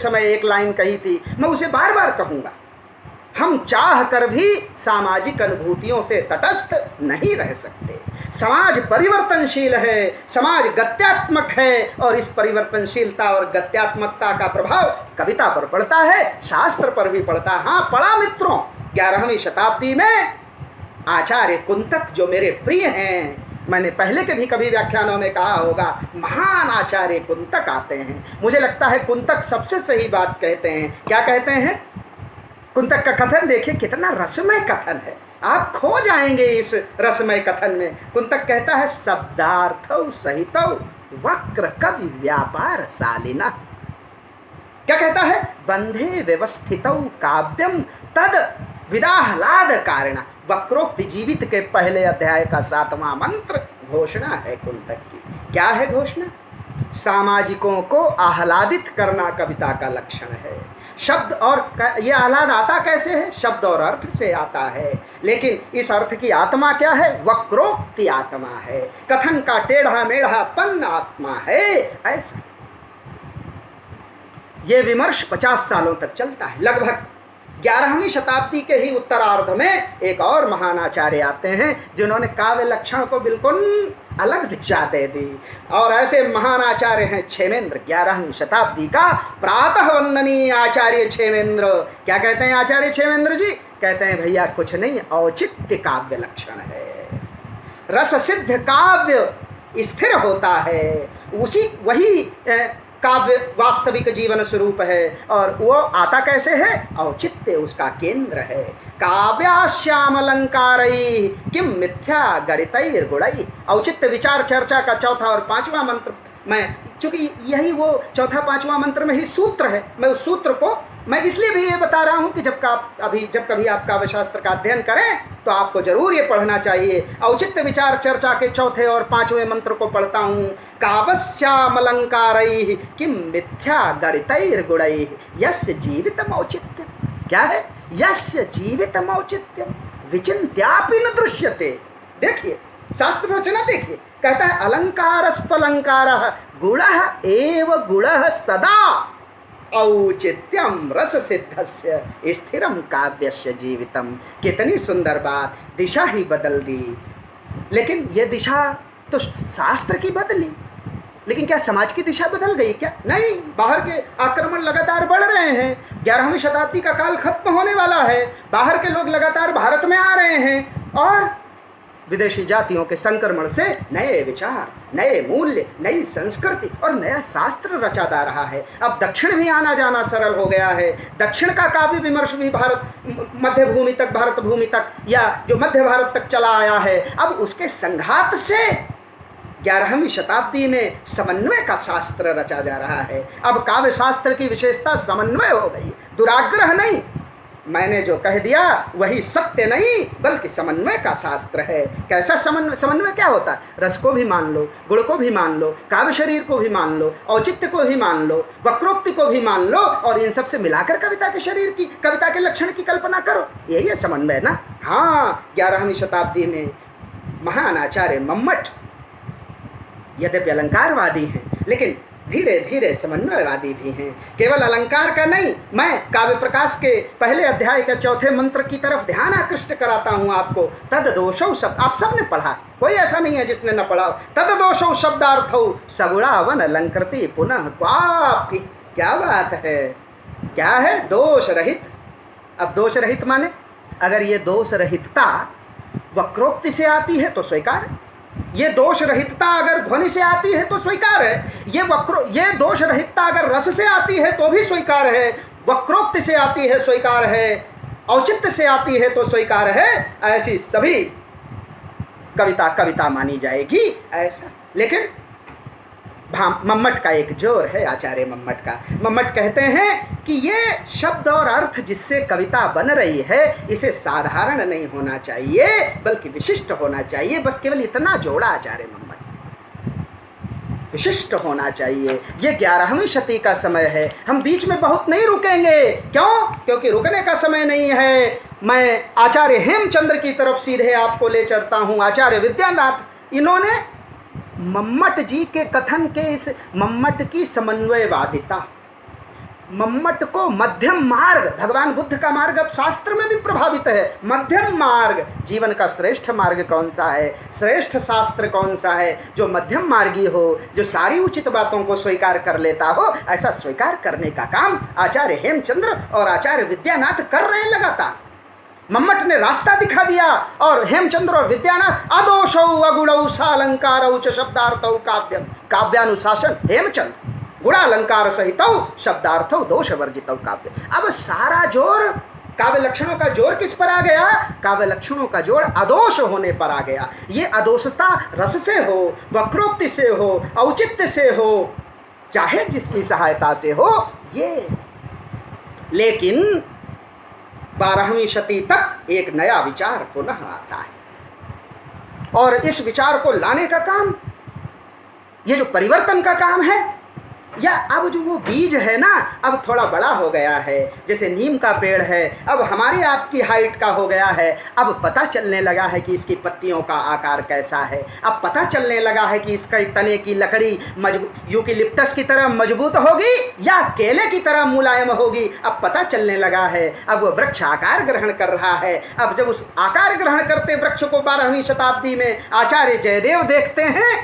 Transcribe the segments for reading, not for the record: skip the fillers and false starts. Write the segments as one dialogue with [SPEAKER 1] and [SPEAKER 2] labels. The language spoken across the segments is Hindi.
[SPEAKER 1] समय एक लाइन कही थी, मैं उसे बार बार कहूँगा। हम चाह कर भी सामाजिक अनुभूतियों से तटस्थ नहीं रह सकते। समाज परिवर्तनशील है, समाज गत्यात्मक है, और इस परिवर्तनशीलता और गत्यात्मकता का प्रभाव कविता पर पड़ता है, शास्त्र पर भी पड़ता है। हाँ, पड़ा मित्रों, 11वीं शताब्दी में आचार्य कुंतक जो मेरे प्रिय हैं, मैंने पहले के भी कभी व्याख्यानों में कहा होगा, महान आचार्य कुंतक आते हैं। मुझे लगता है कुंतक सबसे सही बात कहते हैं। क्या कहते हैं? कुंतक का कथन देखिए, कितना रसमय कथन है, आप खो जाएंगे इस रसमय कथन में। कुंतक कहता है, शब्दार्थौ सहितौ वक्र कवि व्यापार शालिना। क्या कहता है? बंधे व्यवस्थितौ काव्यम तद विदाहलाद कारणा। वक्रोक्ति जीवित के पहले अध्याय का 7वां मंत्र घोषणा है कुंतक की। क्या है घोषणा? सामाजिकों को आह्लादित करना कविता का लक्षण है। शब्द और ये आह्लाद आता कैसे है? शब्द और अर्थ से आता है, लेकिन इस अर्थ की आत्मा क्या है? वक्रोक्ति आत्मा है, कथन का टेढ़ा मेढ़ापन आत्मा है। ऐसा ये विमर्श 50 सालों तक चलता है। लगभग 11वीं शताब्दी के ही उत्तरार्ध में एक और महान आचार्य आते हैं जिन्होंने काव्य लक्षण को बिल्कुल अलग दिशा दे दी, और ऐसे महान आचार्य हैं क्षेमेंद्र, 11वीं शताब्दी का प्रातः वंदनीय आचार्य क्षेमेंद्र। क्या कहते हैं आचार्य क्षेमेंद्र जी? कहते हैं, भैया कुछ नहीं, औचित्य काव्य लक्षण है। रस सिद्ध काव्य स्थिर होता है, वही काव्य वास्तविक जीवन स्वरूप है, और वो आता कैसे है? औचित्य उसका केंद्र है। काव्याश्याम अलंकारई किम मिथ्या गणितैर गुणई। औचित्य विचार चर्चा का चौथा और 5वां मंत्र में, चूंकि यही वो चौथा 5वां मंत्र में ही सूत्र है, मैं उस सूत्र को मैं इसलिए भी ये बता रहा हूँ कि जब कभी आप काव्य शास्त्र का अध्ययन करें तो आपको जरूर ये पढ़ना चाहिए। औचित्य विचार चर्चा के चौथे और 5वें मंत्र को पढ़ता हूँ। काव्यस्यामलंकारैः किम मिथ्या गणितैर गुणैः यस्य जीवितम औचित्यम। क्या है? यस्य जीवितम औचित्यम विचिन्त्यापि न दृश्यते। देखिए शास्त्र रचना देखिए, कहता है अलंकारस्पलंकारः गुणः एव गुणः सदा औचित्यम रस सिद्धस्य स्थिरम काव्यस्य जीवितम। कितनी सुंदर बात, दिशा ही बदल दी। लेकिन ये दिशा तो शास्त्र की बदली, लेकिन क्या समाज की दिशा बदल गई क्या? नहीं, बाहर के आक्रमण लगातार बढ़ रहे हैं। 11वीं शताब्दी का काल खत्म होने वाला है, बाहर के लोग लगातार भारत में आ रहे हैं, और विदेशी जातियों के संक्रमण से नए विचार, नए मूल्य, नई संस्कृति और नया शास्त्र रचा जा रहा है। अब दक्षिण भी आना जाना सरल हो गया है। दक्षिण का काव्य विमर्श भी मध्य भूमि तक, भारत भूमि तक, या जो मध्य भारत तक चला आया है। अब उसके संघात से 11वीं शताब्दी में समन्वय का शास्त्र रचा जा रहा है। अब काव्य शास्त्र की विशेषता समन्वय हो गई, दुराग्रह नहीं। मैंने जो कह दिया वही सत्य नहीं, बल्कि समन्वय का शास्त्र है। कैसा समन्वय? समन्वय क्या होता है? रस को भी मान लो, गुण को भी मान लो, काव्य शरीर को भी मान लो, औचित्य को भी मान लो, वक्रोक्ति को भी मान लो, और इन सब से मिलाकर कविता के शरीर की, कविता के लक्षण की कल्पना करो। यही है समन्वय ना। हाँ, 11वीं शताब्दी में महान आचार्य मम्मट यद्यपि अलंकारवादी हैं, लेकिन धीरे धीरे समन्वयवादी भी हैं। केवल अलंकार का नहीं, मैं काव्य प्रकाश के पहले अध्याय के चौथे मंत्र की तरफ ध्यान आकृष्ट कराता हूँ आपको। तद दोषौ शब्द, आप सबने पढ़ा, कोई ऐसा नहीं है जिसने न पढ़ा। तद दोषौ शब्दार्थौ सगुणावन अलंकृति पुनः क्वापि। क्या बात है, क्या है? दोष रहित। अब दोष रहित माने, अगर ये दोष रहितता वक्रोक्ति से आती है तो स्वीकार है, ये दोष रहितता अगर ध्वनि से आती है तो स्वीकार है, ये दोष रहितता अगर रस से आती है तो भी स्वीकार है, वक्रोक्ति से आती है स्वीकार है, औचित्य से आती है तो स्वीकार है। ऐसी सभी कविता मानी जाएगी ऐसा। लेकिन मम्मट का एक जोर है, आचार्य मम्मट का। मम्मट कहते हैं कि ये शब्द और अर्थ जिससे कविता बन रही है, इसे साधारण नहीं होना चाहिए बल्कि विशिष्ट होना चाहिए। बस केवल इतना जोड़ा आचार्य मम्मट, विशिष्ट होना चाहिए। ये 11वीं शती का समय है, हम बीच में बहुत नहीं रुकेंगे। क्यों? क्योंकि रुकने का समय नहीं है। मैं आचार्य हेमचंद्र की तरफ सीधे आपको ले चलता हूँ। आचार्य विद्यानाथ, इन्होंने मम्मट जी के कथन के, इस मम्मट की समन्वयवादिता, मम्मट को मध्यम मार्ग, भगवान बुद्ध का मार्ग अब शास्त्र में भी प्रभावित है। मध्यम मार्ग, जीवन का श्रेष्ठ मार्ग कौन सा है, श्रेष्ठ शास्त्र कौन सा है, जो मध्यम मार्गी हो, जो सारी उचित बातों को स्वीकार कर लेता हो, ऐसा स्वीकार करने का काम आचार्य हेमचंद्र और आचार्य विद्यानाथ कर रहे हैं लगातार। मम्मट ने रास्ता दिखा दिया और हेमचंद्र और विद्यानाथ अदोषौ अगुणौ सालंकारौ च शब्दार्थौ काव्यम, काव्यानुशासन हेमचंद्र, गुणालंकार सहितौ शब्दार्थौ दोष वर्जितौ काव्य। अब सारा जोर काव्य लक्षणों का जोर किस पर आ गया, काव्य लक्षणों का जोर अदोष होने पर आ गया। ये अदोषता रस से हो, वक्रोक्ति से हो, औचित्य से हो, चाहे जिसकी सहायता से हो, ये। लेकिन 12वीं शती तक एक नया विचार पुनः आता है और इस विचार को लाने का काम, ये जो परिवर्तन का काम है, या अब जो वो बीज है ना, अब थोड़ा बड़ा हो गया है, जैसे नीम का पेड़ है, अब हमारी आपकी हाइट का हो गया है, अब पता चलने लगा है कि इसकी पत्तियों का आकार कैसा है, अब पता चलने लगा है कि इसका तने की लकड़ी यूकेलिप्टस की तरह मजबूत होगी या केले की तरह मुलायम होगी, अब पता चलने लगा है। अब वो वृक्ष आकार ग्रहण कर रहा है। अब जब उस आकार ग्रहण करते वृक्ष को 12वीं शताब्दी में आचार्य जयदेव देखते हैं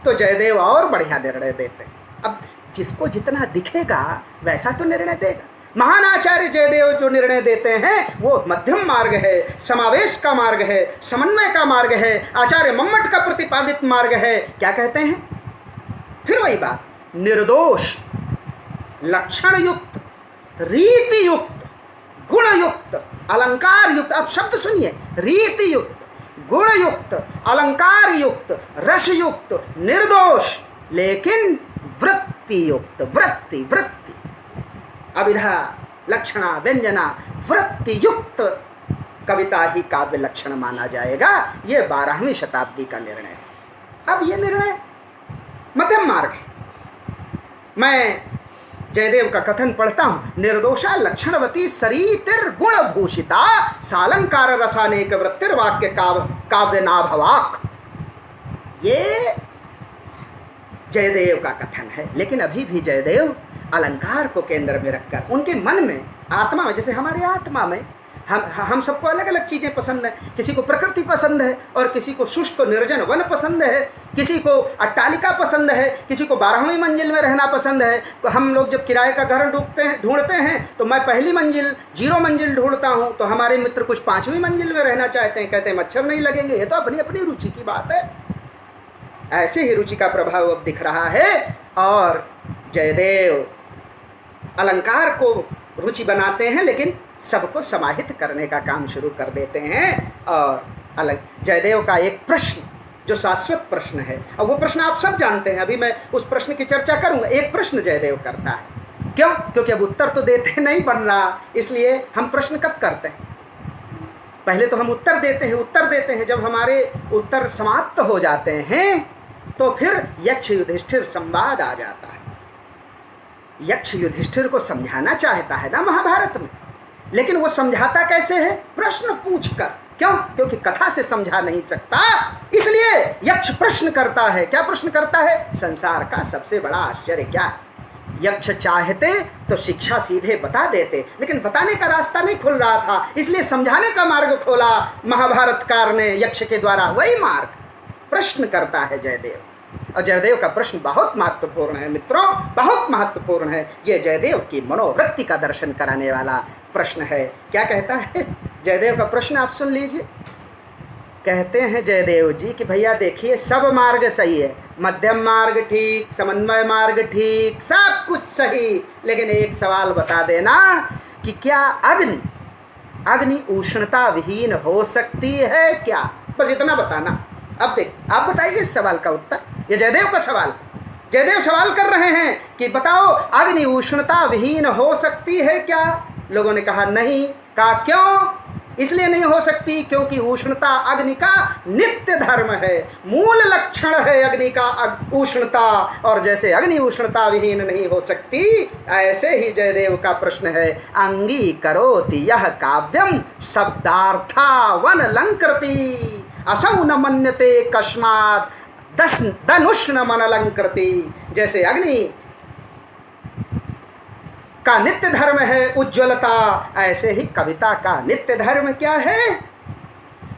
[SPEAKER 1] तो जयदेव और बढ़िया निर्णय देते हैं। अब जिसको जितना दिखेगा वैसा तो निर्णय देगा। महान आचार्य जयदेव जो निर्णय देते हैं वो मध्यम मार्ग है, समावेश का मार्ग है, समन्वय का मार्ग है, आचार्य मम्मट का प्रतिपादित मार्ग है। क्या कहते हैं? फिर वही बात, निर्दोष, लक्षण युक्त, रीति युक्त, गुण युक्त, अलंकार युक्त। अब शब्द सुनिए, रीति युक्त, गुण युक्त, अलंकार युक्त, रस युक्त, निर्दोष, लेकिन वृत्ति युक्त, वृत्ति वृत्ति अविधा लक्षणा व्यंजना वृत्ति युक्त कविता ही काव्य लक्षण माना जाएगा। ये 12वीं शताब्दी का निर्णय है। अब ये निर्णय मध्यम मार्ग है। मैं जयदेव का कथन पढ़ता हूं, निर्दोषा लक्षणवती सरीतिर गुण भूषिता सालंकार रसानेक वृत्तिर वाक्य काव्य नाभवाक। ये जयदेव का कथन है। लेकिन अभी भी जयदेव अलंकार को केंद्र में रखकर उनके मन में, आत्मा में, जैसे हमारे आत्मा में हम सबको अलग अलग चीज़ें पसंद है। किसी को प्रकृति पसंद है और किसी को शुष्क निर्जन वन पसंद है, किसी को अट्टालिका पसंद है, किसी को 12वीं मंजिल में रहना पसंद है। तो हम लोग जब किराए का घर ढूंढते हैं तो मैं पहली मंजिल, 0 मंजिल ढूंढता हूँ, तो हमारे मित्र कुछ 5वीं मंजिल में रहना चाहते हैं, कहते हैं मच्छर नहीं लगेंगे। ये तो अपनी अपनी रुचि की बात है। ऐसे ही रुचि का प्रभाव अब दिख रहा है और जयदेव अलंकार को रुचि बनाते हैं, लेकिन सबको समाहित करने का काम शुरू कर देते हैं। और जयदेव का एक प्रश्न जो शाश्वत प्रश्न है, और वो प्रश्न आप सब जानते हैं, अभी मैं उस प्रश्न की चर्चा करूंगा। एक प्रश्न जयदेव करता है, क्यों? क्योंकि अब उत्तर तो देते नहीं बन रहा, इसलिए हम प्रश्न कब करते हैं? पहले तो हम उत्तर देते हैं। जब हमारे उत्तर समाप्त हो जाते हैं तो फिर यक्ष युधिष्ठिर संवाद आ जाता है। यक्ष युधिष्ठिर को समझाना चाहता है ना महाभारत में, लेकिन वो समझाता कैसे है? प्रश्न पूछकर। क्यों? क्योंकि कथा से समझा नहीं सकता, इसलिए यक्ष प्रश्न करता है। क्या प्रश्न करता है? संसार का सबसे बड़ा आश्चर्य क्या है? यक्ष चाहते तो शिक्षा सीधे बता देते, लेकिन बताने का रास्ता नहीं खुल रहा था, इसलिए समझाने का मार्ग खोला महाभारतकार ने यक्ष के द्वारा। वही मार्ग प्रश्न करता है जयदेव। और जयदेव का प्रश्न बहुत महत्वपूर्ण है मित्रों, बहुत महत्वपूर्ण है। ये जयदेव की मनोवृत्ति का दर्शन कराने वाला प्रश्न है। क्या कहता है जयदेव का प्रश्न? आप सुन लीजिए। कहते हैं जयदेव जी कि भैया देखिए, सब मार्ग सही है, मध्यम मार्ग ठीक, समन्वय मार्ग ठीक, सब कुछ सही, लेकिन एक सवाल बता देना कि क्या अग्नि उष्णता विहीन हो सकती है क्या? बस इतना बताना। अब देख, आप बताइए इस सवाल का उत्तर। ये जयदेव का सवाल, जयदेव सवाल कर रहे हैं कि बताओ अग्नि उष्णता विहीन हो सकती है क्या? लोगों ने कहा नहीं। कहा क्यों? इसलिए नहीं हो सकती क्योंकि उष्णता अग्नि का नित्य धर्म है, मूल लक्षण है अग्नि का उष्णता, और जैसे अग्नि उष्णता विहीन नहीं हो सकती, ऐसे ही जयदेव का प्रश्न है, अंगीकरोति यह काव्यम शब्दार्था वन लंकृति असौ न मन्यते कस्मात् धनुष्ण मन लंकृति। जैसे अग्नि का नित्य धर्म है उज्ज्वलता, ऐसे ही कविता का नित्य धर्म क्या है?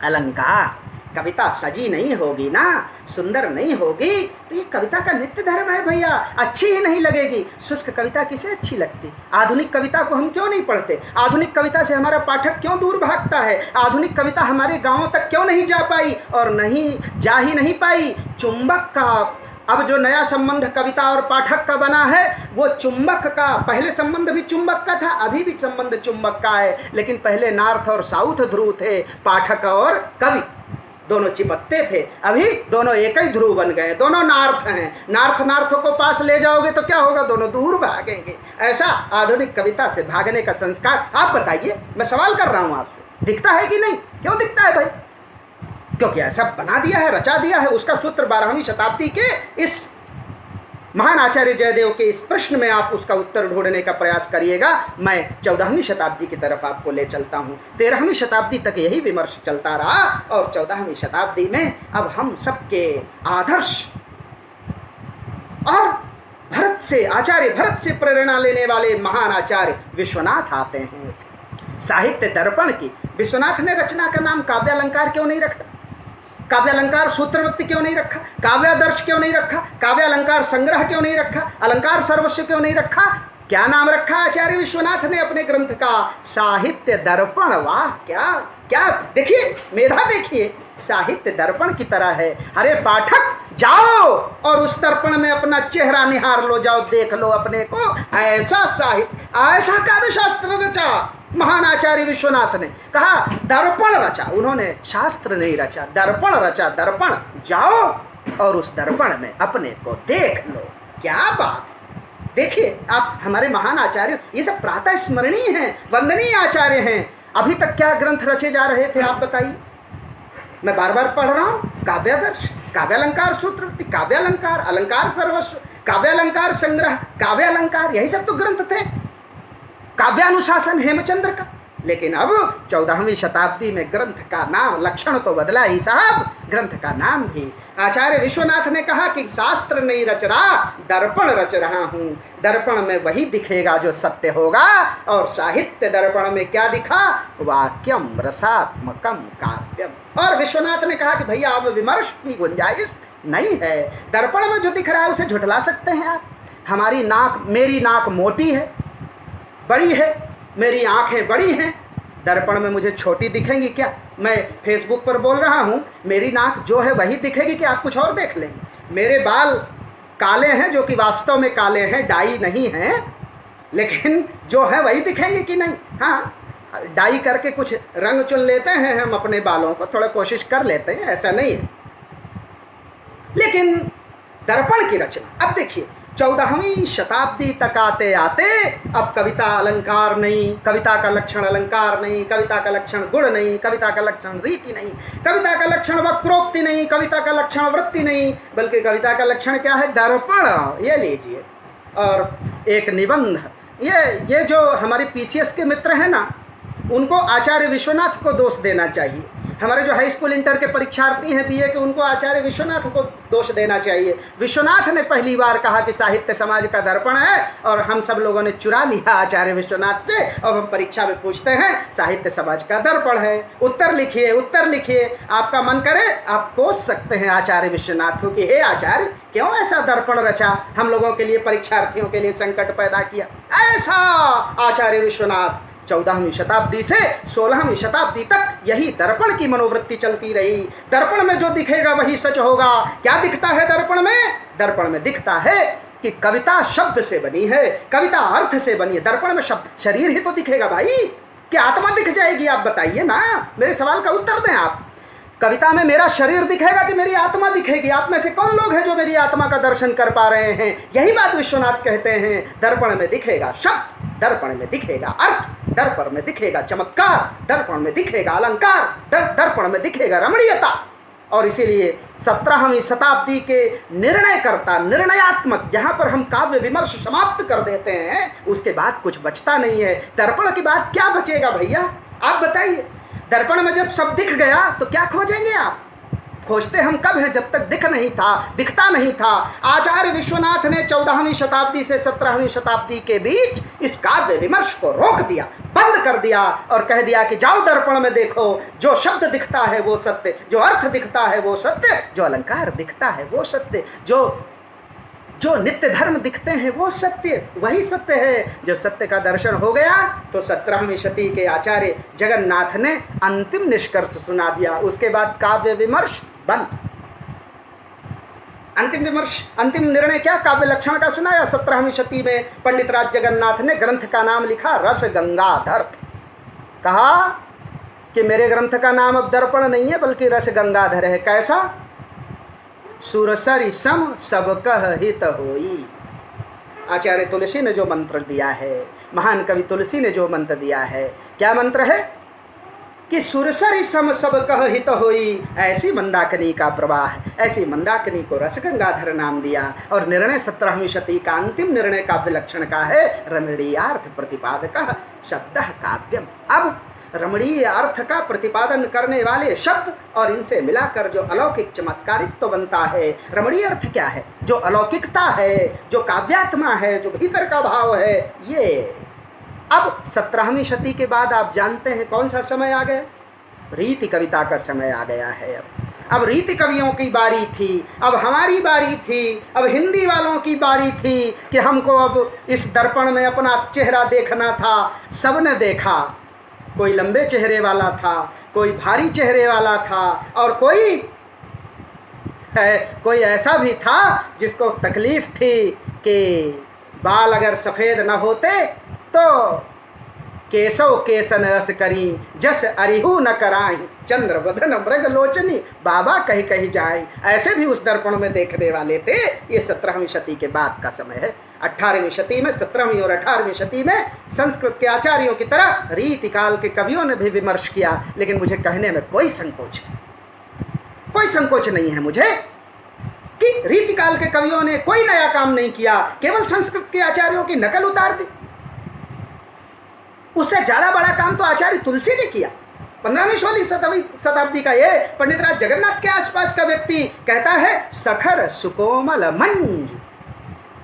[SPEAKER 1] अलंकार। कविता सजी नहीं होगी ना, सुंदर नहीं होगी तो ये कविता का नित्य धर्म है भैया, अच्छी ही नहीं लगेगी। शुष्क कविता किसे अच्छी लगती? आधुनिक कविता को हम क्यों नहीं पढ़ते? आधुनिक कविता से हमारा पाठक क्यों दूर भागता है? आधुनिक कविता हमारे गांवों तक क्यों नहीं जा पाई और जा ही नहीं पाई? चुंबक का अब जो नया संबंध कविता और पाठक का बना है वो चुंबक का, पहले संबंध भी चुंबक का था, अभी भी संबंध चुंबक का है, लेकिन पहले नॉर्थ और साउथ ध्रुव थे, पाठक और कवि दोनों चिपकते थे, अभी दोनों एक ही ध्रुव बन गए, दोनों नार्थ हैं। नार्थ को पास ले जाओगे तो क्या होगा? दोनों दूर भागेंगे। ऐसा आधुनिक कविता से भागने का संस्कार, आप बताइए, मैं सवाल कर रहा हूं आपसे, दिखता है कि नहीं? क्यों दिखता है भाई? क्योंकि ऐसा बना दिया है, रचा दिया है। उसका सूत्र 12वीं शताब्दी के इस महान आचार्य जयदेव के इस प्रश्न में आप उसका उत्तर ढूंढने का प्रयास करिएगा। मैं 14वीं शताब्दी की तरफ आपको ले चलता हूं। 13वीं शताब्दी तक यही विमर्श चलता रहा और 14वीं शताब्दी में अब हम सबके आदर्श और भरत से, आचार्य भरत से प्रेरणा लेने वाले महान आचार्य विश्वनाथ आते हैं। साहित्य दर्पण की विश्वनाथ ने रचना का नाम काव्यालंकार क्यों नहीं रखा? काव्यालंकार सूत्रवृत्ति क्यों नहीं रखा? काव्यादर्श क्यों नहीं रखा? काव्यालंकार संग्रह क्यों नहीं रखा? अलंकार सर्वस्व क्यों नहीं रखा? क्या नाम रखा आचार्य विश्वनाथ ने अपने ग्रंथ का? साहित्य दर्पण। वाह, क्या क्या, देखिए मेधा, देखिए साहित्य दर्पण की तरह है। अरे पाठक जाओ और उस दर्पण में अपना चेहरा निहार लो, जाओ देख लो अपने को। ऐसा साहित्य, ऐसा काव्य शास्त्र रचा महान आचार्य विश्वनाथ ने। कहा दर्पण रचा, उन्होंने शास्त्र नहीं रचा, दर्पण रचा। दर्पण, जाओ और उस दर्पण में अपने को देख लो। क्या बात! देखिए आप, हमारे महान आचार्य, ये सब प्रातः स्मरणीय हैं, वंदनीय आचार्य हैं। अभी तक क्या ग्रंथ रचे जा रहे थे आप बताइए? मैं बार बार पढ़ रहा हूँ, काव्यादर्श, काव्यालंकार सूत्रवृत्ति, काव्यालंकार, अलंकार सर्वस्व, काव्यालंकार संग्रह, काव्यालंकार, यही सब तो ग्रंथ थे। काव्यानुशासन हेमचंद्र का। लेकिन अब 14वीं शताब्दी में ग्रंथ का नाम, लक्षण तो बदला ही साहब, ग्रंथ का नाम भी। आचार्य विश्वनाथ ने कहा कि शास्त्र नहीं रच रहा, दर्पण रच रहा हूं। दर्पण में वही दिखेगा जो सत्य होगा। और साहित्य दर्पण में क्या दिखा? वाक्यम रसात्मकम काव्यम। और विश्वनाथ ने कहा कि भैया अब विमर्श की गुंजाइश नहीं है। दर्पण में जो दिख रहा है उसे झुठला सकते हैं आप। हमारी नाक, मेरी नाक मोटी है, बड़ी है, मेरी आंखें बड़ी हैं, दर्पण में मुझे छोटी दिखेंगी क्या? मैं फेसबुक पर बोल रहा हूँ, मेरी नाक जो है वही दिखेगी कि आप कुछ और देख लेंगे? मेरे बाल काले हैं, जो कि वास्तव में काले हैं, डाई नहीं हैं, लेकिन जो है वही दिखेंगे कि नहीं? हाँ, डाई करके कुछ रंग चुन लेते हैं हम अपने बालों को, थोड़ा कोशिश कर लेते हैं, ऐसा नहीं है। लेकिन दर्पण की रचना, अब देखिए 14वीं शताब्दी तक आते आते अब कविता अलंकार नहीं, कविता का लक्षण अलंकार नहीं, कविता का लक्षण गुण नहीं, कविता का लक्षण रीति नहीं, कविता का लक्षण वक्रोक्ति नहीं, कविता का लक्षण वृत्ति नहीं, बल्कि कविता का लक्षण क्या है? दर्पण। ये लीजिए। और एक निबंध, ये जो हमारे पीसीएस के मित्र हैं ना, उनको आचार्य विश्वनाथ को दोष देना चाहिए। हमारे जो हाई स्कूल इंटर के परीक्षार्थी हैं बीए के, उनको आचार्य विश्वनाथ को दोष देना चाहिए। विश्वनाथ ने पहली बार कहा कि साहित्य समाज का दर्पण है, और हम सब लोगों ने चुरा लिया आचार्य विश्वनाथ से। अब हम परीक्षा में पूछते हैं साहित्य समाज का दर्पण है, उत्तर लिखिए, उत्तर लिखिए। आपका मन करे आप कोस सकते हैं आचार्य विश्वनाथ को कि हे आचार्य, क्यों ऐसा दर्पण रचा, हम लोगों के लिए, परीक्षार्थियों के लिए संकट पैदा किया। ऐसा आचार्य विश्वनाथ 14वीं शताब्दी से 16वीं शताब्दी तक यही दर्पण की मनोवृत्ति चलती रही। दर्पण में जो दिखेगा वही सच होगा। क्या दिखता है दर्पण में? दर्पण में दिखता है कि कविता शब्द से बनी है, कविता अर्थ से बनी है। दर्पण में शब्द, शरीर ही तो दिखेगा भाई, कि आत्मा दिख जाएगी? आप बताइए ना, मेरे सवाल का उत्तर दें आप। कविता में मेरा शरीर दिखेगा कि मेरी आत्मा दिखेगी? आप में से कौन लोग हैं जो मेरी आत्मा का दर्शन कर पा रहे हैं? यही बात विश्वनाथ कहते हैं। दर्पण में दिखेगा शब्द, दर्पण में दिखेगा अर्थ, दर्पण में दिखेगा चमत्कार, दर्पण में दिखेगा अलंकार, दर्पण में दिखेगा रमणीयता। और इसीलिए 17वीं शताब्दी के निर्णयकर्ता, निर्णयात्मक, जहाँ पर हम काव्य विमर्श समाप्त कर देते हैं, उसके बाद कुछ बचता नहीं है। दर्पण के बाद क्या बचेगा भैया? आप बताइए। दर्पण में जब सब दिख गया तो क्या खोजेंगे आप? खोजते हम कब हैं जब तक दिखता नहीं था। आचार्य विश्वनाथ ने 14वीं शताब्दी से 17वीं शताब्दी के बीच इस काव्य विमर्श को रोक दिया, बंद कर दिया और कह दिया कि जाओ दर्पण में देखो, जो शब्द दिखता है वो सत्य, जो अर्थ दिखता है वो सत्य, जो अलंकार दिखता है वो सत्य, जो नित्य धर्म दिखते हैं वो सत्य, वही सत्य है। जब सत्य का दर्शन हो गया तो 17वीं शती के आचार्य जगन्नाथ ने अंतिम निष्कर्ष सुना दिया। उसके बाद काव्य विमर्श बंद। अंतिम निर्णय क्या? काव्य लक्षण का सुनाया। 17वीं शती में पंडित राज जगन्नाथ ने ग्रंथ का नाम लिखा रस गंगाधर। कहा कि मेरे ग्रंथ का नाम अब दर्पण नहीं है बल्कि रस गंगाधर है। कैसा? सुरसरि सम सब कह हित होई। आचार्य तुलसी ने जो मंत्र दिया है, महान कवि तुलसी ने जो मंत्र दिया है, क्या मंत्र है? कि सुरसरि सम सब कह हित होई। ऐसी मंदाकिनी का प्रवाह, ऐसी मंदाकिनी को रस गंगाधर नाम दिया। और निर्णय 17वीं शती का अंतिम निर्णय काव्य लक्षण का है रमणीयार्थ प्रतिपादक शब्द काव्यम। अब रमणीय अर्थ का प्रतिपादन करने वाले शब्द और इनसे मिलाकर जो अलौकिक चमत्कारित्व बनता है। रमणीय अर्थ क्या है? जो अलौकिकता है, जो काव्यात्मा है, जो भीतर का भाव है। ये अब 17वीं शती के बाद आप जानते हैं कौन सा समय आ गया? रीति कविता का समय आ गया है। अब रीति कवियों की बारी थी, अब हमारी बारी थी, अब हिंदी वालों की बारी थी कि हमको अब इस दर्पण में अपना चेहरा देखना था। सबने देखा, कोई लंबे चेहरे वाला था, कोई भारी चेहरे वाला था और कोई ऐसा भी था जिसको तकलीफ थी कि बाल अगर सफ़ेद न होते तो केशव केसन अस करी जस अरिहु न कराई चंद्र बदन मृग लोचनी बाबा कहीं कहीं जाए। ऐसे भी उस दर्पण में देखने वाले थे। ये 17वीं शती के बाद का समय है। 18वीं शती में, 17वीं और 18वीं शती में संस्कृत के आचार्यों की तरह रीतिकाल के कवियों ने भी विमर्श किया। लेकिन मुझे कहने में कोई संकोच नहीं है मुझे कि रीतिकाल के कवियों ने कोई नया काम नहीं किया, केवल संस्कृत के आचार्यों की नकल उतार दी। उससे ज्यादा बड़ा काम तो आचार्य तुलसी ने किया। 15वीं 16वीं शताब्दी का ये पंडित राज जगन्नाथ के आसपास का व्यक्ति कहता है सखर सुकोमल मंजू।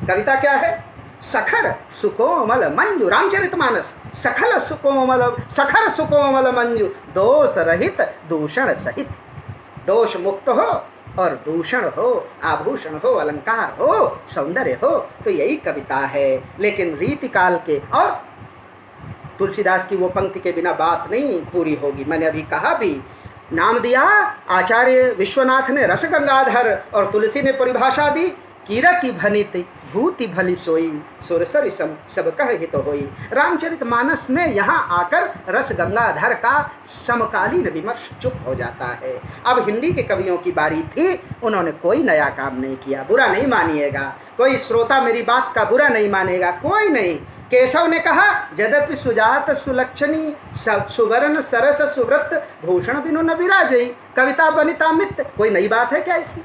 [SPEAKER 1] कविता क्या है? सखर सुकोमल मंजू। रामचरितमानस सखर सुकोमल मंजू, दोष रहित दूषण सहित। दोष मुक्त हो और दूषण हो, आभूषण हो, अलंकार हो, सौंदर्य हो, तो यही कविता है। लेकिन रीतिकाल के और तुलसीदास की वो पंक्ति के बिना बात नहीं पूरी होगी। मैंने अभी कहा भी, नाम दिया आचार्य विश्वनाथ ने रस गंगाधर और तुलसी ने परिभाषा दी कीरा की भनित भूति भली सोई सुरसरि सब कह हित होई। रामचरितमानस में यहाँ आकर रस गंगाधर का समकालीन विमर्श चुप हो जाता है। अब हिंदी के कवियों की बारी थी, उन्होंने कोई नया काम नहीं किया। बुरा नहीं मानिएगा, कोई श्रोता मेरी बात का बुरा नहीं मानेगा, कोई नहीं। केशव ने कहा यद्यपि सुजात सुलक्षणी सुवर्ण सरस सुव्रत भूषण बिनु न विराजई कविता बनिता मित्र। कोई नई बात है क्या इसमें?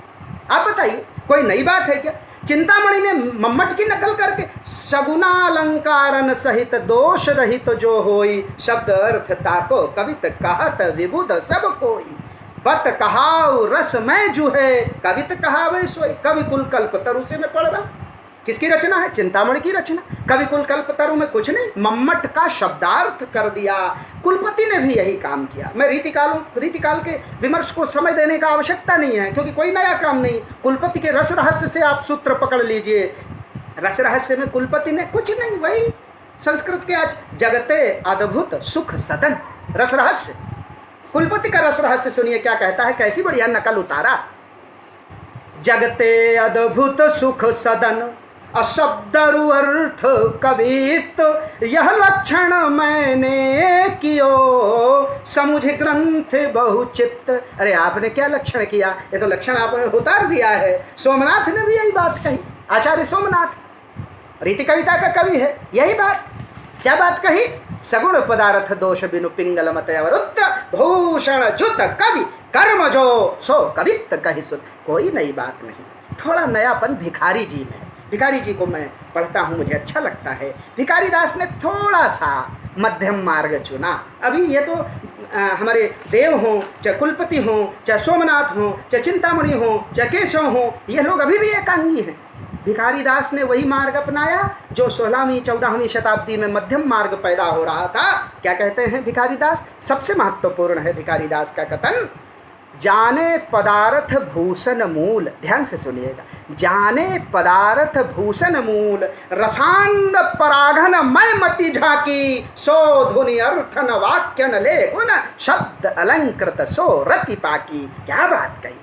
[SPEAKER 1] आप बताइए, कोई नई बात है क्या? चिंतामणि ने मम्मट की नकल करके सगुणालंकारन सहित दोष रहित जो होई शब्द अर्थ ताको कवित कहत विबुध सब कोई बत कहाऊ रस में जू है कवित कहावे सोई। कवि कुल कल्प तरु से मैं पढ़ रहा। किसकी रचना है? चिंतामणि की रचना। कवि कुल कल्पतरु में कुछ नहीं, मम्मट का शब्दार्थ कर दिया। कुलपति ने भी यही काम किया। मैं रीतिकाल के विमर्श को समय देने का आवश्यकता नहीं है, क्योंकि कोई नया काम नहीं। कुलपति के रस रहस्य से आप सूत्र पकड़ लीजिए। रस रहस्य में कुलपति ने कुछ नहीं, वही संस्कृत के आज जगते अद्भुत सुख सदन रस रहस्य। कुलपति का रस रहस्य सुनिए क्या कहता है, कैसी बढ़िया नकल उतारा। जगते अद्भुत सुख सदन अशब्दरु अर्थ कवित यह लक्षण मैंने कियो समुझ ग्रंथ बहुचित्त। अरे आपने क्या लक्षण किया? ये तो लक्षण आपने उतार दिया है। सोमनाथ ने भी यही बात कही। आचार्य सोमनाथ रीति कविता का कवि है। यही बात, क्या बात कही? सगुण पदार्थ दोष बिनु पिंगल मत अवरुद्ध भूषण जुत कवि कर्म जो सो कवित्त कहि सुत। कोई नई बात नहीं। थोड़ा नयापन भिखारी जी में। भिखारी जी को मैं पढ़ता हूँ, मुझे अच्छा लगता है। भिखारी दास ने थोड़ा सा मध्यम मार्ग चुना। अभी ये तो हमारे देव हों, चाहे कुलपति हों, चाहे सोमनाथ हों, चाहे चिंतामणि हों, चाहे केशव हों, ये लोग अभी भी एकांगी हैं। भिखारी दास ने वही मार्ग अपनाया जो 16वीं 14वीं शताब्दी में मध्यम मार्ग पैदा हो रहा था। क्या कहते हैं भिखारी दास? सबसे महत्वपूर्ण है भिखारी दास का कथन, जाने पदार्थ भूषण मूल, ध्यान से सुनिएगा, जाने पदार्थ भूषण मूल, रसांग पराघन मैं मति झाकी, सो धुनि अर्थन वाक्यन ले गुण, शब्द अलंकृत सो रति पाकी। क्या बात कही।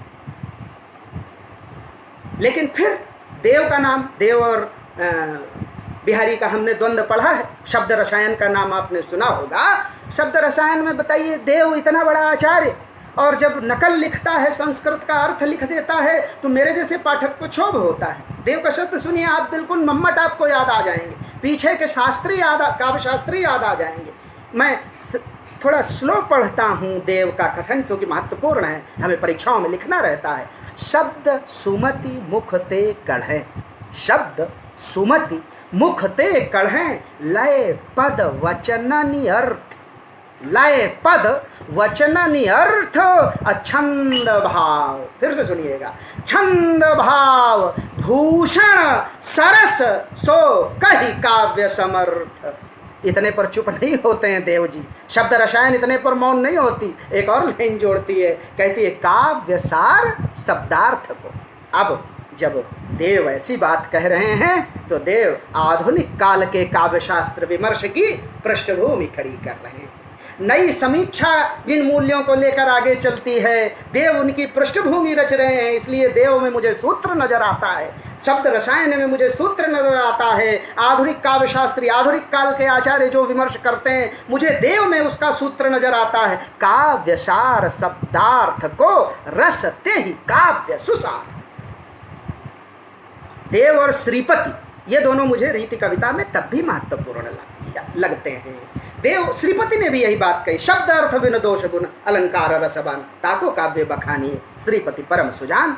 [SPEAKER 1] लेकिन फिर देव का नाम, देव और बिहारी का हमने द्वंद्व पढ़ा है। शब्द रसायन का नाम आपने सुना होगा। शब्द रसायन में बताइए, देव इतना बड़ा आचार्य, और जब नकल लिखता है, संस्कृत का अर्थ लिख देता है, तो मेरे जैसे पाठक को क्षोभ होता है। देव का शब्द सुनिए, आप बिल्कुल मम्मट आपको याद आ जाएंगे, पीछे के शास्त्री याद, काव्य शास्त्री याद आ जाएंगे। मैं थोड़ा स्लो पढ़ता हूँ देव का कथन, क्योंकि महत्वपूर्ण है, हमें परीक्षाओं में लिखना रहता है। शब्द सुमति मुख ते कढ़ें, शब्द सुमति मुख ते कढ़ें, लय पद वचननि अर्थ, लय पद वचननि अर्थ, अछंद भाव। फिर से सुनिएगा, छंद भाव भूषण सरस, सो कही काव्य समर्थ। इतने पर चुप नहीं होते हैं देव जी, शब्द रसायन इतने पर मौन नहीं होती। एक और लाइन जोड़ती है, कहती है काव्य सार शब्दार्थ को। अब जब देव ऐसी बात कह रहे हैं तो देव आधुनिक काल के काव्य शास्त्र विमर्श की पृष्ठभूमि खड़ी कर रहे हैं। नई समीक्षा जिन मूल्यों को लेकर आगे चलती है, देव उनकी पृष्ठभूमि रच रहे हैं। इसलिए देव में मुझे सूत्र नजर आता है, शब्द रसायन में मुझे सूत्र नजर आता है। आधुनिक काव्य शास्त्री, आधुनिक काल के आचार्य जो विमर्श करते हैं, मुझे देव में उसका सूत्र नजर आता है। काव्य सार शब्दार्थ को रसते ही काव्य सुसार। देव और श्रीपति, ये दोनों मुझे रीति कविता में तब भी महत्वपूर्ण लगते हैं। देव श्रीपति ने भी यही बात कही, शब्द अर्थ बिन दोष गुण, अलंकार रसबान, ताको काव्य बखानिए, श्रीपति परम सुजान।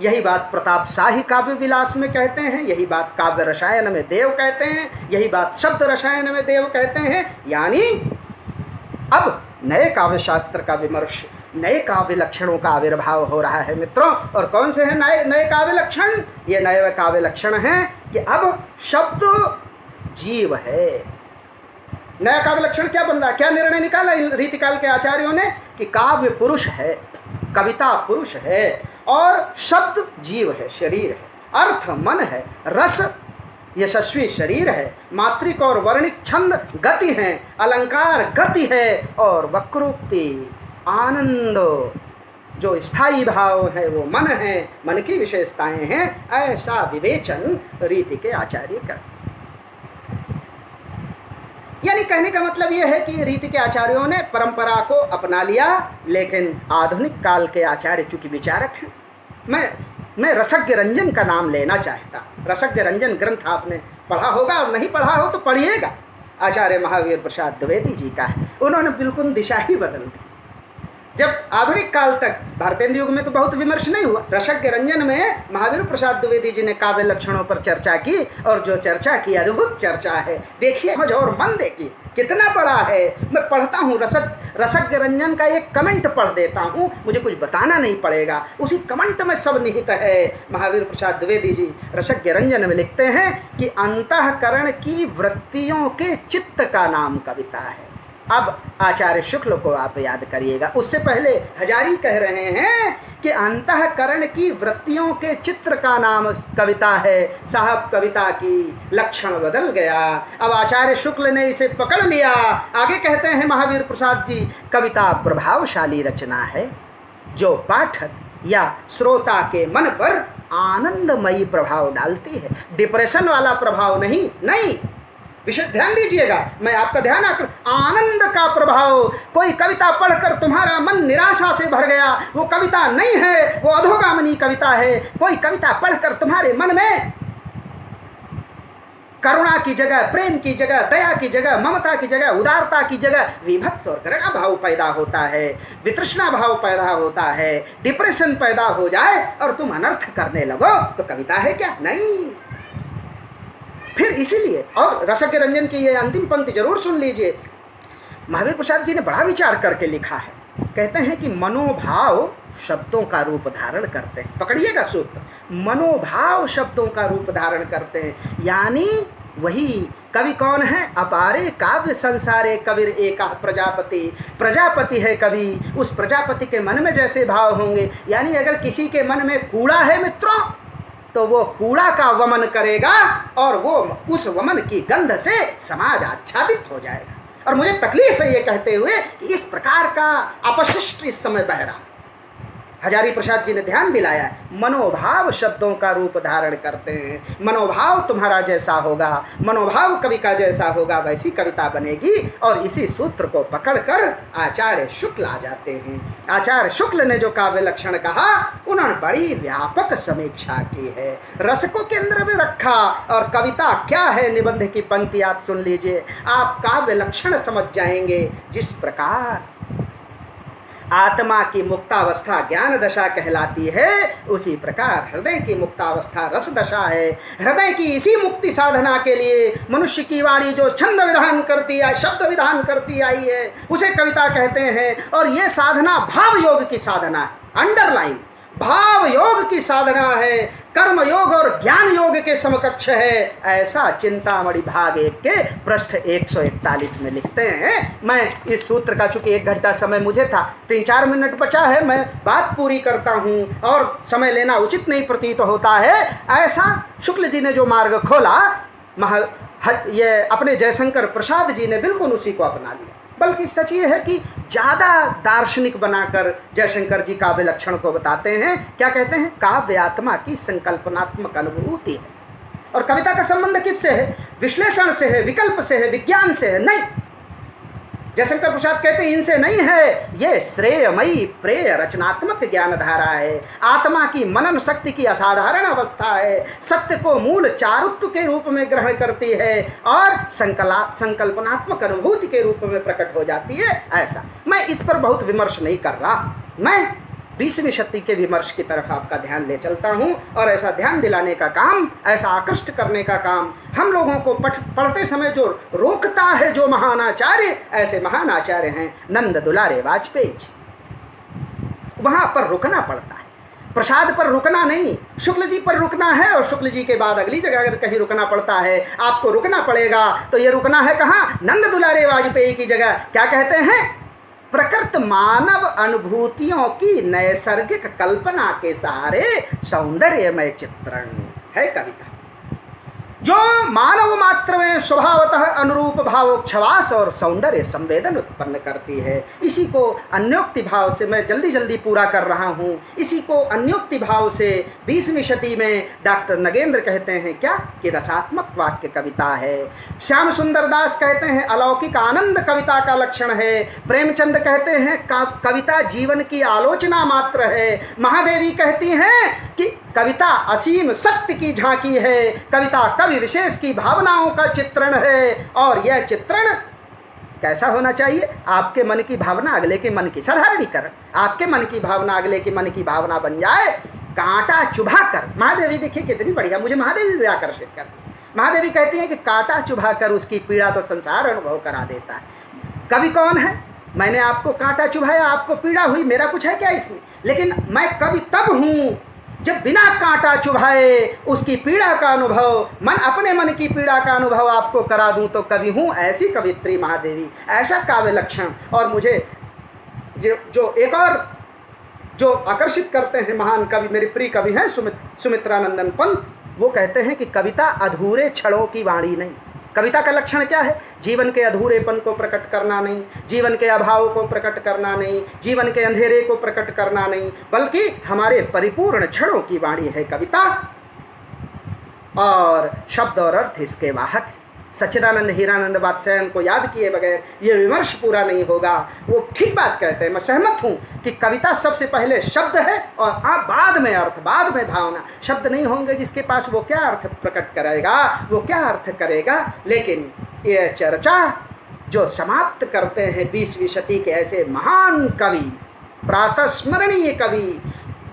[SPEAKER 1] यही बात प्रताप शाही काव्य विलास में कहते हैं, यही बात काव्य रसायन में देव कहते हैं, यही बात शब्द रसायन में देव कहते हैं। यानी अब नए काव्य शास्त्र का विमर्श, नए काव्य लक्षणों का आविर्भाव हो रहा है मित्रों। और कौन से हैं नए नए काव्य लक्षण? ये नए काव्य लक्षण हैं कि अब शब्द जीव है। नया काव्य लक्षण क्या बन रहा है? क्या निर्णय निकाला रीतिकाल के आचार्यों ने कि काव्य पुरुष है, कविता पुरुष है, और शब्द जीव है, शरीर है, अर्थ मन है, रस यशस्वी शरीर है, मात्रिक और वर्णिक छंद गति है, अलंकार गति है, और वक्रोक्ति आनंद जो स्थायी भाव है वो मन है, मन की विशेषताएं हैं। ऐसा विवेचन रीति के आचार्य करते। यानी कहने का मतलब यह है कि रीति के आचार्यों ने परंपरा को अपना लिया, लेकिन आधुनिक काल के आचार्य चूंकि विचारक हैं। मैं रसज्ञ रंजन का नाम लेना चाहता। रसज्ञ रंजन ग्रंथ आपने पढ़ा होगा, और नहीं पढ़ा हो तो पढ़िएगा। आचार्य महावीर प्रसाद द्विवेदी जी का है। उन्होंने बिल्कुल दिशा ही बदल दी। जब आधुनिक काल तक, भारतेंदु युग में तो बहुत विमर्श नहीं हुआ, रसज्ञ रंजन में महावीर प्रसाद द्विवेदी जी ने काव्य लक्षणों पर चर्चा की, और जो चर्चा की अद्भुत चर्चा है। देखिए समझ और मन देखिए कितना बड़ा है। मैं पढ़ता हूँ रसज्ञ रंजन का एक कमेंट पढ़ देता हूँ, मुझे कुछ बताना नहीं पड़ेगा, उसी कमेंट में सब निहित है। महावीर प्रसाद द्विवेदी जी रसज्ञ रंजन में लिखते हैं कि अंतःकरण की वृत्तियों के चित्त का नाम कविता है। अब आचार्य शुक्ल को आप याद करिएगा, उससे पहले हजारी कह रहे हैं कि अंतःकरण की वृत्तियों के चित्र का नाम कविता है। साहब कविता की लक्षण बदल गया। अब आचार्य शुक्ल ने इसे पकड़ लिया। आगे कहते हैं महावीर प्रसाद जी, कविता प्रभावशाली रचना है जो पाठक या श्रोता के मन पर आनंदमयी प्रभाव डालती है, डिप्रेशन वाला प्रभाव नहीं। विशेष ध्यान दीजिएगा, मैं आपका ध्यान आनंद का प्रभाव। कोई कविता पढ़कर तुम्हारा मन निराशा से भर गया, वो कविता नहीं है, वो अधोगामिनी कविता है। कोई कविता पढ़कर तुम्हारे मन में करुणा की जगह प्रेम की जगह, दया की जगह ममता की जगह, उदारता की जगह विभत्स और घृणा भाव पैदा होता है, वितृष्णा भाव पैदा होता है, डिप्रेशन पैदा हो जाए और तुम अनर्थ करने लगो, तो कविता है क्या? नहीं। फिर इसीलिए, और रसज्ञ रंजन की ये अंतिम पंक्ति जरूर सुन लीजिए, महावीर प्रसाद जी ने बड़ा विचार करके लिखा है। कहते हैं कि मनोभाव शब्दों का रूप धारण करते हैं। पकड़िएगा सूत्र, मनोभाव शब्दों का रूप धारण करते हैं। यानी वही कवि कौन है? अपारे काव्य संसारे कविर एका प्रजापति। प्रजापति है कवि, उस प्रजापति के मन में जैसे भाव होंगे, यानी अगर किसी के मन में कूड़ा है मित्रों, तो वो कूड़ा का वमन करेगा और वो उस वमन की गंध से समाज आच्छादित हो जाएगा। और मुझे तकलीफ है ये कहते हुए कि इस प्रकार का अपशिष्ट इस समय बह रहा। हजारी प्रसाद जी ने ध्यान दिलाया है, मनोभाव शब्दों का रूप धारण करते हैं। मनोभाव तुम्हारा जैसा होगा, मनोभाव कवि का जैसा होगा, वैसी कविता बनेगी। और इसी सूत्र को पकड़कर आचार्य शुक्ल आ जाते हैं। आचार्य शुक्ल ने जो काव्य लक्षण कहा, उन्होंने बड़ी व्यापक समीक्षा की है, रस को केंद्र में रखा। और कविता क्या है, निबंध की पंक्ति आप सुन लीजिए, आप काव्य लक्षण समझ जाएंगे। जिस प्रकार आत्मा की मुक्तावस्था ज्ञान दशा कहलाती है, उसी प्रकार हृदय की मुक्तावस्था रस दशा है। हृदय की इसी मुक्ति साधना के लिए मनुष्य की वाणी जो छंद विधान करती है, शब्द विधान करती आई है, उसे कविता कहते हैं। और ये साधना भाव योग की साधना है, अंडरलाइन भाव योग की साधना है, कर्म योग और ज्ञान योग के समकक्ष है। ऐसा चिंतामणि भाग 1 के पृष्ठ 141 में लिखते हैं। मैं इस सूत्र का, चूंकि 1 घंटा समय मुझे था, 3-4 मिनट बचा है, मैं बात पूरी करता हूँ और समय लेना उचित नहीं प्रतीत होता है। ऐसा शुक्ल जी ने जो मार्ग खोला, ये अपने जयशंकर प्रसाद जी ने बिल्कुल उसी को अपना लिया। बल्कि सच ये है कि ज़्यादा दार्शनिक बनाकर जयशंकर जी काव्य लक्षण को बताते हैं। क्या कहते हैं? काव्य आत्मा की संकल्पनात्मक अनुभूति है। और कविता का संबंध किससे है? विश्लेषण से है, विकल्प से है, विज्ञान से है? नहीं, जयशंकर प्रसाद कहते हैं इनसे नहीं है। ये श्रेयमयी प्रेय रचनात्मक ज्ञान धारा है, आत्मा की मनन शक्ति की असाधारण अवस्था है, सत्य को मूल चारुत्व के रूप में ग्रहण करती है और संकल्पनात्मक अनुभूति के रूप में प्रकट हो जाती है। ऐसा मैं इस पर बहुत विमर्श नहीं कर रहा, मैं 20वीं शती के विमर्श की तरफ आपका ध्यान ले चलता हूँ। और ऐसा ध्यान दिलाने का काम, ऐसा आकृष्ट करने का काम हम लोगों को पढ़ते समय जो रोकता है, जो महान आचार्य, ऐसे महान आचार्य हैं नंद दुलारे वाजपेयी जी। वहाँ पर रुकना पड़ता है, प्रसाद पर रुकना नहीं, शुक्ल जी पर रुकना है। और शुक्ल जी के बाद अगली जगह अगर कहीं रुकना पड़ता है, आपको रुकना पड़ेगा, तो ये रुकना है कहाँ? नंद दुलारे वाजपेयी की जगह। क्या कहते हैं? प्रकृत मानव अनुभूतियों की नैसर्गिक कल्पना के सहारे सौंदर्यमय चित्रण है कविता, जो मानव मात्र में स्वभावतः अनुरूप भावोच्छवास और सौंदर्य संवेदन उत्पन्न करती है। इसी को अन्योक्ति भाव से, मैं जल्दी जल्दी पूरा कर रहा हूँ, इसी को अन्योक्ति भाव से 20वीं शती में डॉक्टर नगेंद्र कहते हैं क्या कि रसात्मक वाक्य कविता है। श्याम सुंदर दास कहते हैं अलौकिक आनंद कविता का लक्षण है। प्रेमचंद कहते हैं कविता जीवन की आलोचना मात्र है। महादेवी कहती हैं कि कविता असीम सत्य की झांकी है, कविता कवि विशेष की भावनाओं का चित्रण है। और यह चित्रण कैसा होना चाहिए? आपके मन की भावना अगले के मन की, साधारणीकरण, आपके मन की भावना अगले के मन की भावना बन जाए, कांटा चुभाकर। महादेवी देखिए कितनी बढ़िया, मुझे महादेवी भी आकर्षित करती। महादेवी कहती है कि कांटा चुभाकर उसकी पीड़ा तो संसार अनुभव करा देता है। कवि कौन है? मैंने आपको कांटा चुभाया, आपको पीड़ा हुई, मेरा कुछ है क्या इसमें? लेकिन मैं कवि तब हूँ जब बिना कांटा चुभाए उसकी पीड़ा का अनुभव, मन अपने मन की पीड़ा का अनुभव आपको करा दूं तो कवि हूँ। ऐसी कवित्री महादेवी, ऐसा काव्य लक्षण। और मुझे जो एक और जो आकर्षित करते हैं महान कवि, मेरे प्रिय कवि हैं सुमित्रानंदन पंत, वो कहते हैं कि कविता अधूरे क्षणों की वाणी नहीं। कविता का लक्षण क्या है? जीवन के अधूरेपन को प्रकट करना नहीं, जीवन के अभाव को प्रकट करना नहीं, जीवन के अंधेरे को प्रकट करना नहीं, बल्कि हमारे परिपूर्ण क्षणों की वाणी है कविता। और शब्द और अर्थ इसके वाहक है। सच्चिदानंद हीरानंद वात्स्यायन को याद किए बगैर ये विमर्श पूरा नहीं होगा। वो ठीक बात कहते हैं, मैं सहमत हूँ कि कविता सबसे पहले शब्द है और बाद में अर्थ, बाद में भावना। शब्द नहीं होंगे जिसके पास, वो क्या अर्थ प्रकट करेगा, वो क्या अर्थ करेगा। लेकिन ये चर्चा जो समाप्त करते हैं 20वीं शती के ऐसे महान कवि, प्रातस्मरणीय कवि,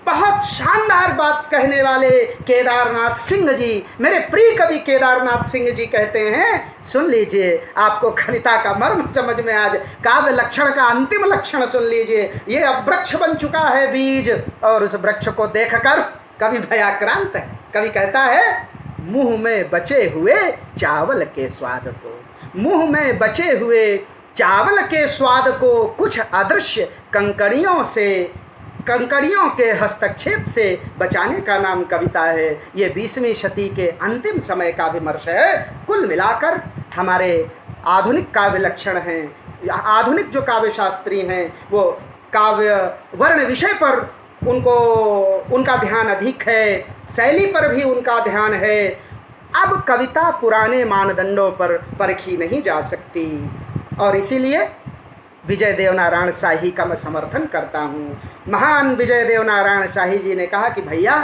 [SPEAKER 1] बहुत शानदार बात कहने वाले केदारनाथ सिंह जी, मेरे प्रिय कवि केदारनाथ सिंह जी कहते हैं, सुन लीजिए, आपको कविता का मर्म समझ में आ जाए। काव्य लक्षण का अंतिम लक्षण सुन लीजिए। ये अब वृक्ष बन चुका है बीज, और उस वृक्ष को देखकर कवि भयाक्रांत है। कवि कहता है, मुंह में बचे हुए चावल के स्वाद को, मुंह में बचे हुए चावल के स्वाद को कुछ अदृश्य कंकड़ियों के हस्तक्षेप से बचाने का नाम कविता है। ये 20वीं शती के अंतिम समय का विमर्श है। कुल मिलाकर हमारे आधुनिक काव्य लक्षण हैं, आधुनिक जो काव्य शास्त्री हैं, वो काव्य वर्ण विषय पर उनका ध्यान अधिक है, शैली पर भी उनका ध्यान है। अब कविता पुराने मानदंडों पर परखी नहीं जा सकती, और इसीलिए विजय देव नारायण शाही का मैं समर्थन करता हूँ। महान विजय देव नारायण शाही जी ने कहा कि भैया,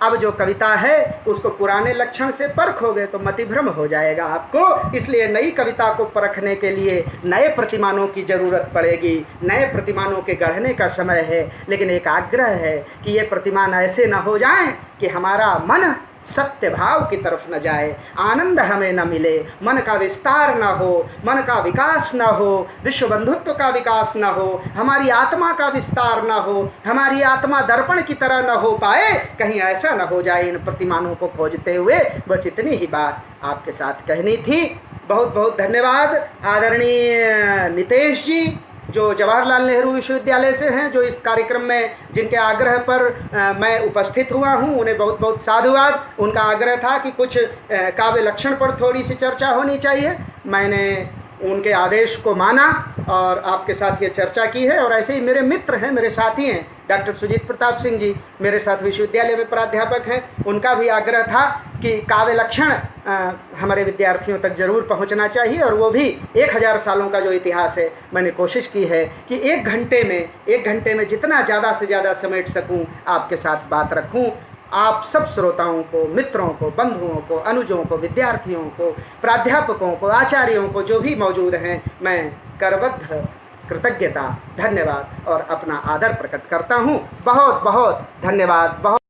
[SPEAKER 1] अब जो कविता है उसको पुराने लक्षण से परखोगे तो मतिभ्रम हो जाएगा आपको, इसलिए नई कविता को परखने के लिए नए प्रतिमानों की ज़रूरत पड़ेगी, नए प्रतिमानों के गढ़ने का समय है। लेकिन एक आग्रह है कि ये प्रतिमान ऐसे न हो जाएं कि हमारा मन सत्य भाव की तरफ न जाए, आनंद हमें न मिले, मन का विस्तार न हो, मन का विकास न हो, विश्व बंधुत्व का विकास न हो, हमारी आत्मा का विस्तार न हो, हमारी आत्मा दर्पण की तरह न हो पाए, कहीं ऐसा न हो जाए इन प्रतिमानों को खोजते हुए। बस इतनी ही बात आपके साथ कहनी थी। बहुत बहुत धन्यवाद आदरणीय नितेश जी, जो जवाहरलाल नेहरू विश्वविद्यालय से हैं, जो इस कार्यक्रम में जिनके आग्रह पर मैं उपस्थित हुआ हूं, उन्हें बहुत बहुत साधुवाद। उनका आग्रह था कि कुछ काव्य लक्षण पर थोड़ी सी चर्चा होनी चाहिए, मैंने उनके आदेश को माना और आपके साथ ये चर्चा की है। और ऐसे ही मेरे मित्र हैं, मेरे साथी हैं, डॉक्टर सुजीत प्रताप सिंह जी मेरे साथ विश्वविद्यालय में प्राध्यापक हैं, उनका भी आग्रह था कि काव्य लक्षण हमारे विद्यार्थियों तक जरूर पहुंचना चाहिए, और वो भी 1000 सालों का जो इतिहास है, मैंने कोशिश की है कि एक घंटे में जितना ज़्यादा से ज़्यादा समेट सकूं आपके साथ बात रखूं। आप सब श्रोताओं को, मित्रों को, बंधुओं को, अनुजों को, विद्यार्थियों को, प्राध्यापकों को, आचार्यों को, जो भी मौजूद हैं, मैं करबद्ध कृतज्ञता, धन्यवाद और अपना आदर प्रकट करता हूँ। बहुत बहुत धन्यवाद। बहुत